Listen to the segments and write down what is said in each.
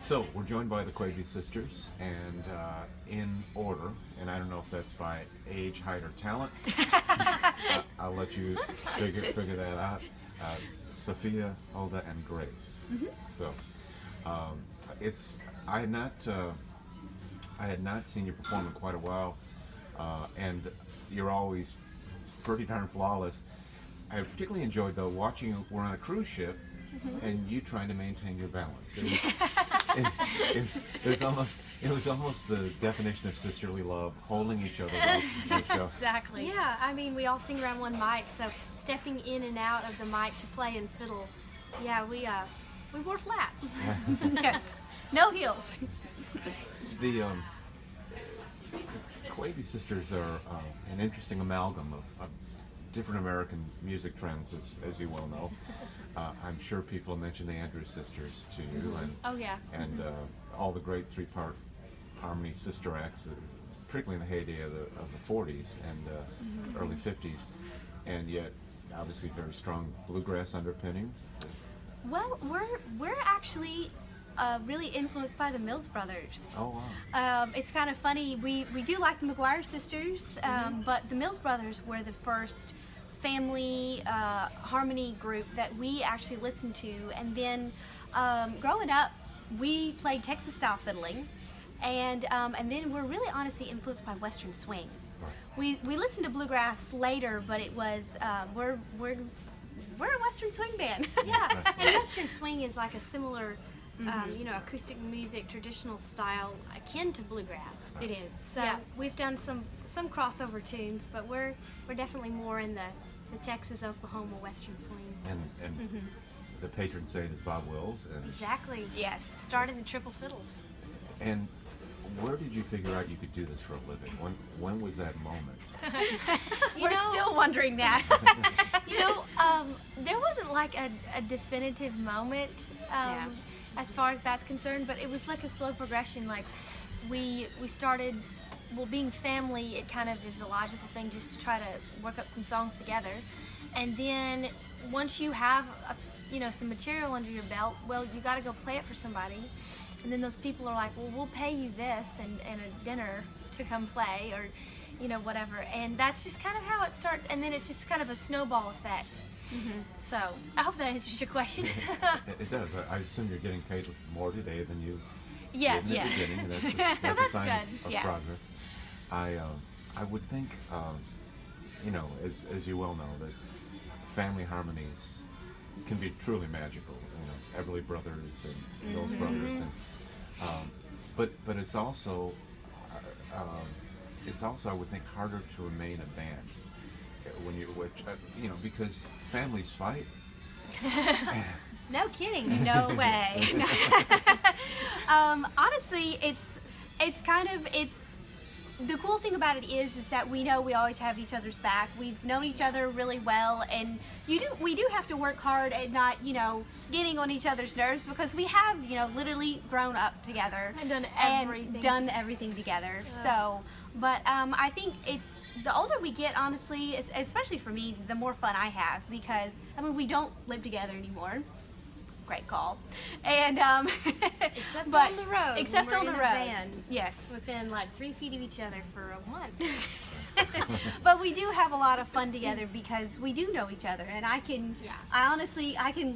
So we're joined by the Quebe Sisters, and in order, and I don't know if that's by age, height, or talent. I'll let you figure that out. Sophia, Hulda, and Grace. So it's I had not seen you perform in quite a while, and you're always pretty darn flawless. I particularly enjoyed though watching you. We're on a cruise ship, and you trying to maintain your balance. It was almost the definition of sisterly love, holding each other up. Exactly. Yeah, I mean, we all sing around one mic, so stepping in and out of the mic to play and fiddle. Yeah, we wore flats. Yes, no heels. The Quebe Sisters are an interesting amalgam of different American music trends, as you well know. I'm sure people mention the Andrews Sisters to you, and all the great three-part harmony sister acts, particularly in the heyday of the 40s and early 50s, and yet obviously very strong bluegrass underpinning. Well, we're actually really influenced by the Mills Brothers. Oh wow! It's kind of funny. We do like the McGuire Sisters, but the Mills Brothers were the first family harmony group that we actually listened to. And then growing up, we played Texas style fiddling, and then we're really honestly influenced by Western swing. Right. We listened to bluegrass later, but it was we're a Western swing band. Yeah, and Western swing is like a similar acoustic music, traditional style, akin to bluegrass. It is. So we've done some crossover tunes, but we're definitely more in the Texas, Oklahoma, Western swing. And the patron saint is Bob Wills. And exactly. Yes. Started the triple fiddles. And where did you figure out you could do this for a living? When was that moment? We're still wondering that. There wasn't like a definitive moment. As far as that's concerned, but it was like a slow progression. Like we started, being family, it kind of is a logical thing just to try to work up some songs together, and then once you have some material under your belt, well, you got to go play it for somebody, and then those people are like, well, we'll pay you this and a dinner to come play, or whatever, and that's just kind of how it starts, and then it's just kind of a snowball effect. So I hope that answers your question. It does. I assume you're getting paid more today than you did in the beginning. That's so that's a sign good. of progress. I would think, as you well know, that family harmonies can be truly magical. Everly Brothers and Mills Brothers, and but it's also I would think harder to remain a band when because families fight. No kidding. No way. Honestly, it's the cool thing about it is that we know we always have each other's back. We've known each other really well, and we do have to work hard at not getting on each other's nerves, because we have literally grown up together and done everything together. So, but I think it's the older we get, honestly, especially for me, the more fun I have, because we don't live together anymore. Great call. And except but on the road. Except when on we're the in a road. van, Yes. within like 3 feet of each other for a month. But we do have a lot of fun together because we do know each other, and I can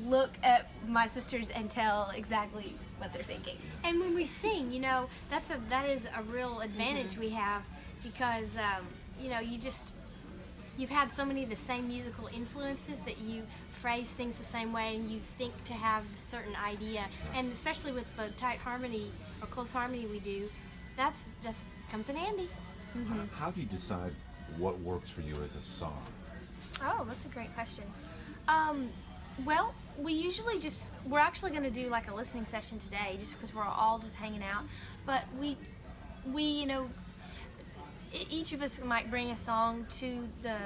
look at my sisters and tell exactly what they're thinking. And when we sing, that is a real advantage we have, because you've had so many of the same musical influences that you phrase things the same way, and you think to have a certain idea, and especially with the tight harmony or close harmony we do, that's comes in handy. How do you decide what works for you as a song? Oh, that's a great question. Well, we usually we're actually going to do like a listening session today, just because we're all just hanging out, but we each of us might bring a song to the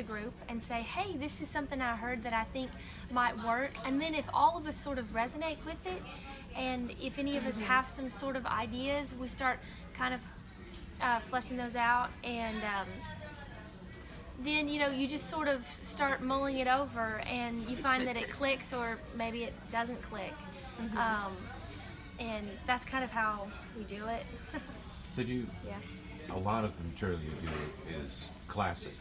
group and say, hey, this is something I heard that I think might work. And then if all of us sort of resonate with it, and if any of us have some sort of ideas, we start kind of fleshing those out, and then you just sort of start mulling it over, and you find that it clicks, or maybe it doesn't click. And that's kind of how we do it. So do you, Yeah. a lot of the material you do is classic.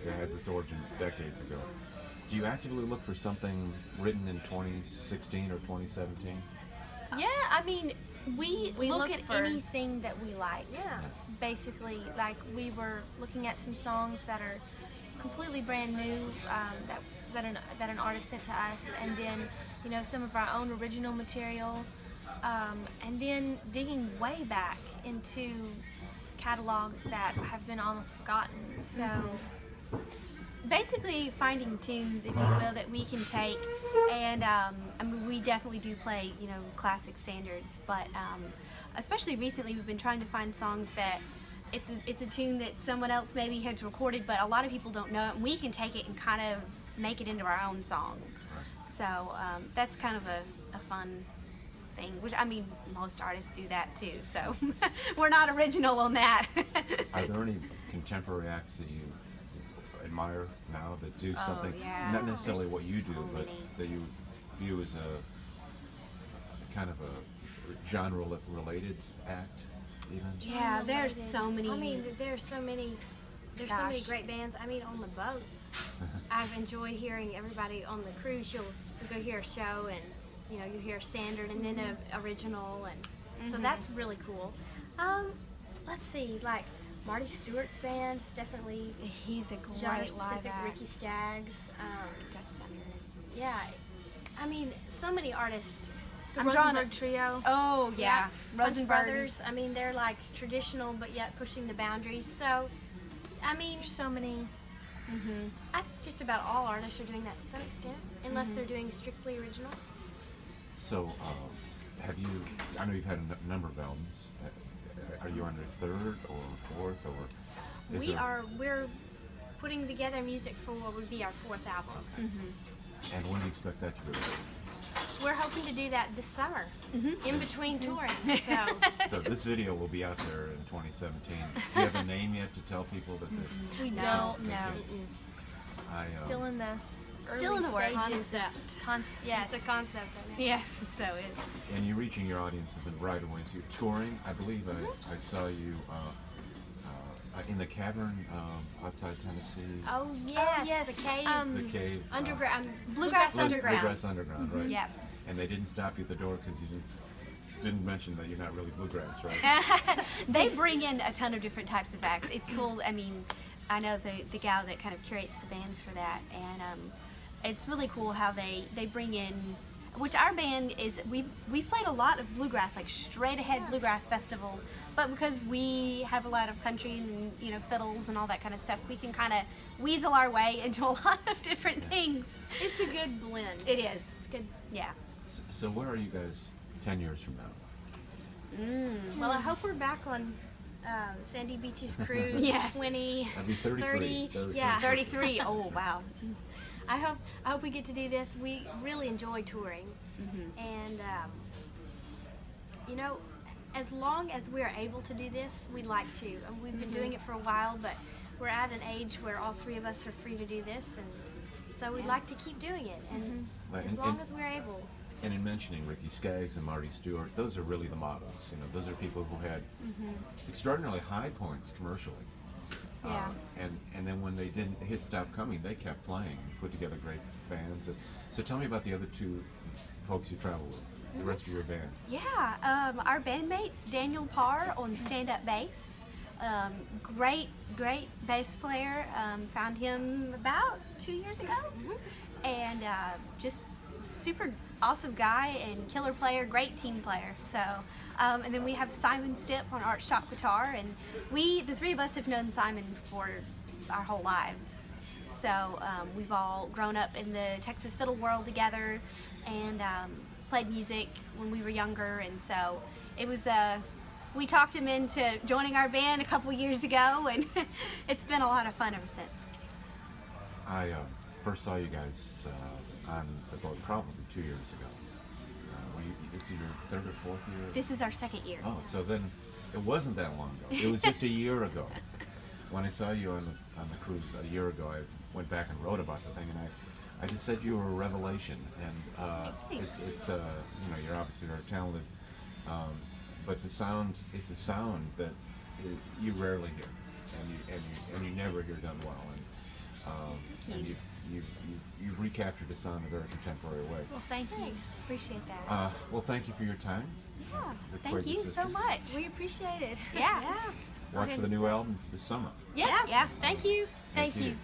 It has its origins decades ago. Do you actively look for something written in 2016 or 2017? Yeah, I mean, we look at for- anything that we like. Yeah. Basically, like we were looking at some songs that are completely brand new that an artist sent to us, and then some of our own original material, and then digging way back into catalogs that have been almost forgotten. So. Basically finding tunes, if you will, that we can take, and I mean, we definitely do play, classic standards, but especially recently we've been trying to find songs that it's a tune that someone else maybe has recorded, but a lot of people don't know it, and we can take it and kind of make it into our own song. So that's kind of a fun thing, which, I mean, most artists do that too, so we're not original on that. Are there any contemporary acts that you admire now that do something, yeah. not necessarily There's what you do, so but many. that you view as a kind of a genre-related act, even? Yeah, there's so many. I mean, there's so many Gosh. great bands. I mean, on the boat, I've enjoyed hearing everybody on the cruise. You'll go hear a show, and you hear a standard, and then a original, and so that's really cool. Let's see, like Marty Stewart's band is definitely He's a great genre live specific. act. Ricky Skaggs. Yeah, I mean, so many artists. The I'm drawing Rosenberg Trio. Oh yeah, Bunch Rosenberg. Brothers. I mean, they're like traditional, but yet pushing the boundaries. So, I mean, There's so many. I think just about all artists are doing that to some extent, unless they're doing strictly original. So, have you, I know you've had a number of albums. Are you on your third or fourth, or is We're putting together music for what would be our fourth album. and when do you expect that to be released? We're hoping to do that this summer, in between touring. So, So this video will be out there in 2017. Do you have a name yet to tell people that We No, don't. no. I, Still in the early Still in the works. stages. Yes. it's a concept. I mean. Yes, so is. and you're reaching your audiences in right away. So you're touring. I believe I saw you in the Cavern outside Tennessee. Oh yes, yes, the cave, The Cave. underground, Bluegrass Underground. Bluegrass Underground, right? Yep. And they didn't stop you at the door because you didn't mention that you're not really bluegrass, right? They bring in a ton of different types of acts. It's cool. I mean, I know the gal that kind of curates the bands for that, and it's really cool how they bring in. Which our band is, we've played a lot of bluegrass, like straight ahead bluegrass festivals, but because we have a lot of country and fiddles and all that kind of stuff, we can kind of weasel our way into a lot of different things. It's a good blend. It is. It's good. Yeah. So where are you guys 10 years from now? Well, I hope we're back on Sandy Beach's cruise. Yes. 20, That'd be 33. 30. Yeah. 33. Oh wow. I hope we get to do this. We really enjoy touring, and as long as we're able to do this, we'd like to. And we've been doing it for a while, but we're at an age where all three of us are free to do this, and so we'd like to keep doing it. And Right, as and- long and- as we're able. And in mentioning Ricky Skaggs and Marty Stewart, those are really the models. Those are people who had extraordinarily high points commercially. Yeah. And then when they didn't hit stop coming, they kept playing and put together great bands. So tell me about the other two folks you travel with, the rest of your band. Yeah, our bandmates, Daniel Parr on stand-up bass. Great bass player. Found him about 2 years ago. And just super awesome guy and killer player, great team player. So, and then we have Simon Stipp on archtop guitar, and the three of us have known Simon for our whole lives. So we've all grown up in the Texas fiddle world together, and played music when we were younger, and so it was we talked him into joining our band a couple years ago, and it's been a lot of fun ever since. I first saw you guys on the boat probably 2 years ago. Is it your third or fourth year? This is our second year. Oh, so then it wasn't that long ago. It was just a year ago. When I saw you on the cruise a year ago, I went back and wrote about the thing, and I just said you were a revelation. And Thanks. it's you're obviously very talented. But the sound, it's a sound that you rarely hear, and you never hear done well. And you've recaptured the sound in a very contemporary way. Well, thank you. Appreciate that. Well, thank you for your time. Yeah, The thank Quebe you so Sisters. much. We appreciate it. Yeah. Watch for the new album this summer. Yeah. Yeah. Thank you. Thank you.